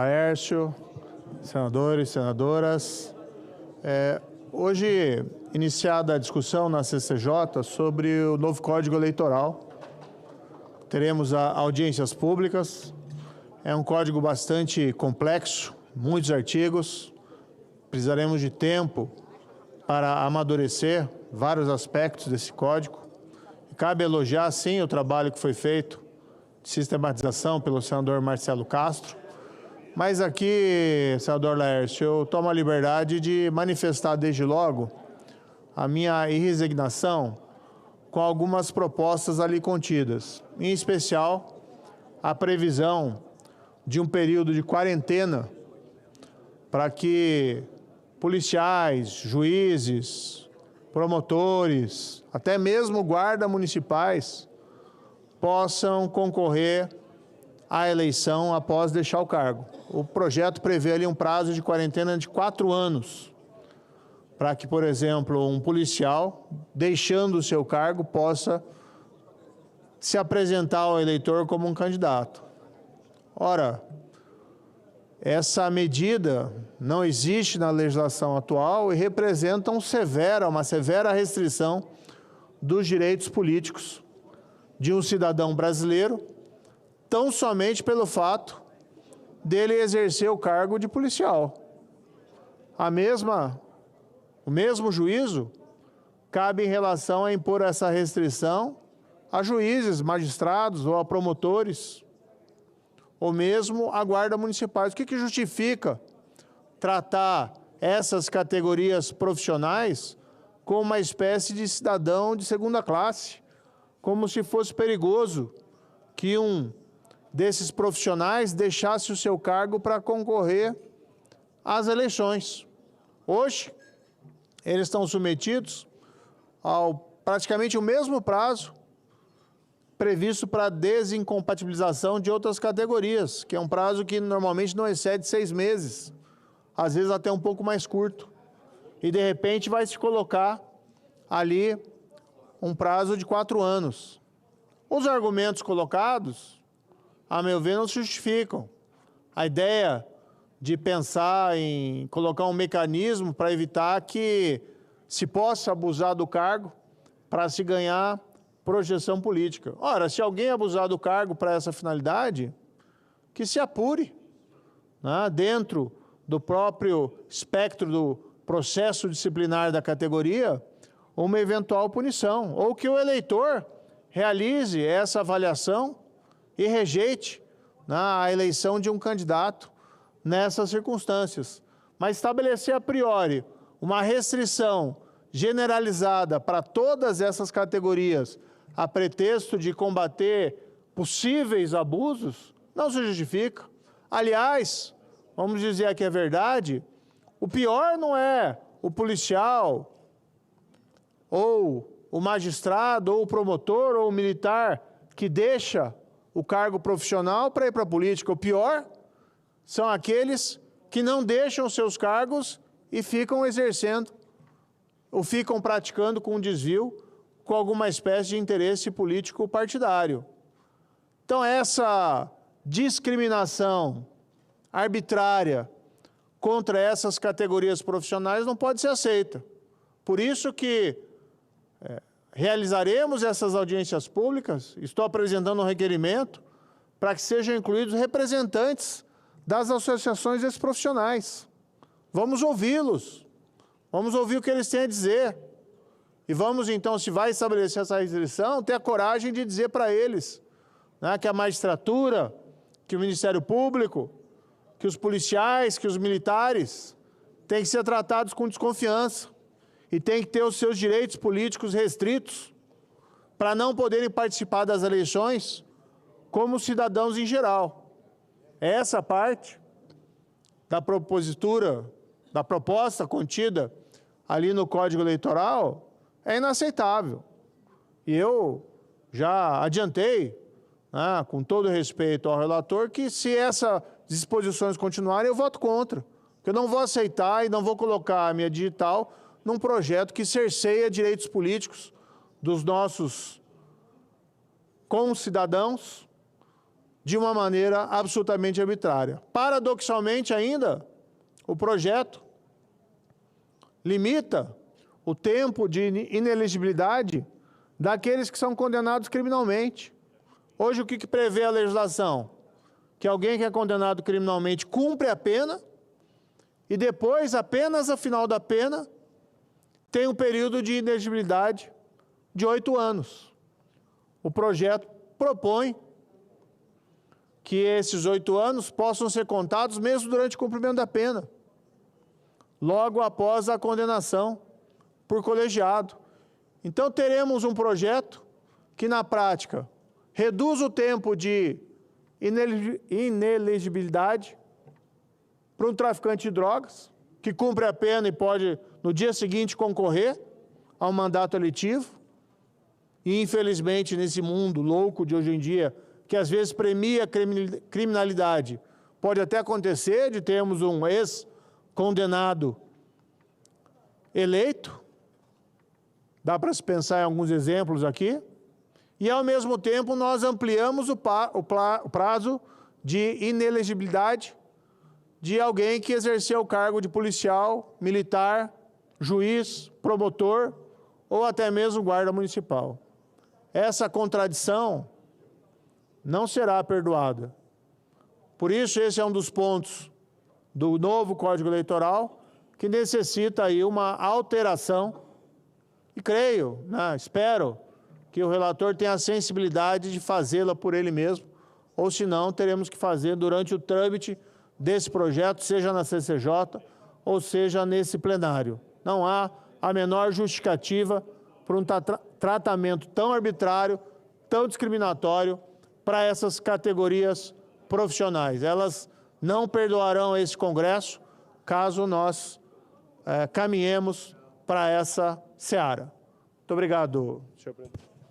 Laércio, senadores, senadoras, hoje iniciada a discussão na CCJ sobre o novo Código Eleitoral, teremos audiências públicas, é um código bastante complexo, muitos artigos, precisaremos de tempo para amadurecer vários aspectos desse código. Cabe elogiar, sim, o trabalho que foi feito de sistematização pelo senador Marcelo Castro, mas aqui, senador Laércio, eu tomo a liberdade de manifestar desde logo a minha irresignação com algumas propostas ali contidas, em especial a previsão de um período de quarentena para que policiais, juízes, promotores, até mesmo guardas municipais possam concorrer à eleição após deixar o cargo. O projeto prevê ali um prazo de quarentena de 4 anos, para que, por exemplo, um policial, deixando o seu cargo, possa se apresentar ao eleitor como um candidato. Ora, essa medida não existe na legislação atual e representa uma severa restrição dos direitos políticos de um cidadão brasileiro, tão somente pelo fato dele exercer o cargo de policial. O mesmo juízo cabe em relação a impor essa restrição a juízes, magistrados ou a promotores, ou mesmo a guarda municipais. O que justifica tratar essas categorias profissionais como uma espécie de cidadão de segunda classe, como se fosse perigoso que um desses profissionais deixasse o seu cargo para concorrer às eleições? Hoje, eles estão submetidos ao praticamente o mesmo prazo previsto para desincompatibilização de outras categorias, que é um prazo que normalmente não excede 6 meses, às vezes até um pouco mais curto. E, de repente, vai se colocar ali um prazo de 4 anos. Os argumentos colocados, a meu ver, não se justificam. A ideia de pensar em colocar um mecanismo para evitar que se possa abusar do cargo para se ganhar projeção política. Ora, se alguém abusar do cargo para essa finalidade, que se apure, né, dentro do próprio espectro do processo disciplinar da categoria, uma eventual punição, ou que o eleitor realize essa avaliação e rejeite a eleição de um candidato nessas circunstâncias. Mas estabelecer a priori uma restrição generalizada para todas essas categorias a pretexto de combater possíveis abusos não se justifica. Aliás, vamos dizer que é verdade, o pior não é o policial ou o magistrado ou o promotor ou o militar que deixa o cargo profissional para ir para a política. O pior são aqueles que não deixam seus cargos e ficam exercendo ou ficam praticando com desvio com alguma espécie de interesse político partidário. Então, essa discriminação arbitrária contra essas categorias profissionais não pode ser aceita. Por isso que realizaremos essas audiências públicas, estou apresentando um requerimento para que sejam incluídos representantes das associações desses profissionais. Vamos ouvi-los, vamos ouvir o que eles têm a dizer. E vamos, então, se vai estabelecer essa restrição, ter a coragem de dizer para eles, né, que a magistratura, que o Ministério Público, que os policiais, que os militares têm que ser tratados com desconfiança e têm que ter os seus direitos políticos restritos para não poderem participar das eleições como cidadãos em geral. Essa parte da proposta contida ali no Código Eleitoral é inaceitável. E eu já adiantei, né, com todo respeito ao relator, que se essas disposições continuarem, eu voto contra. Porque eu não vou aceitar e não vou colocar a minha digital num projeto que cerceia direitos políticos dos nossos concidadãos, de uma maneira absolutamente arbitrária. Paradoxalmente ainda, o projeto limita o tempo de inelegibilidade daqueles que são condenados criminalmente. Hoje, o que prevê a legislação? Que alguém que é condenado criminalmente cumpre a pena e depois, apenas ao final da pena, tem um período de inelegibilidade de 8 anos. O projeto propõe que esses 8 anos possam ser contados mesmo durante o cumprimento da pena, logo após a condenação por colegiado. Então, teremos um projeto que, na prática, reduz o tempo de inelegibilidade para um traficante de drogas, que cumpre a pena e pode, no dia seguinte, concorrer ao mandato eletivo. E, infelizmente, nesse mundo louco de hoje em dia, que às vezes premia a criminalidade, pode até acontecer de termos um ex-condenado eleito. Dá para se pensar em alguns exemplos aqui. E, ao mesmo tempo, nós ampliamos o prazo de inelegibilidade de alguém que exerceu o cargo de policial, militar, juiz, promotor ou até mesmo guarda municipal. Essa contradição não será perdoada. Por isso, esse é um dos pontos do novo Código Eleitoral que necessita aí uma alteração. E creio, espero que o relator tenha a sensibilidade de fazê-la por ele mesmo, ou senão teremos que fazer durante o trâmite desse projeto, seja na CCJ ou seja nesse plenário. Não há a menor justificativa para um tratamento tão arbitrário, tão discriminatório para essas categorias profissionais. Elas não perdoarão esse Congresso caso nós caminhemos para essa seara. Muito obrigado, senhor presidente.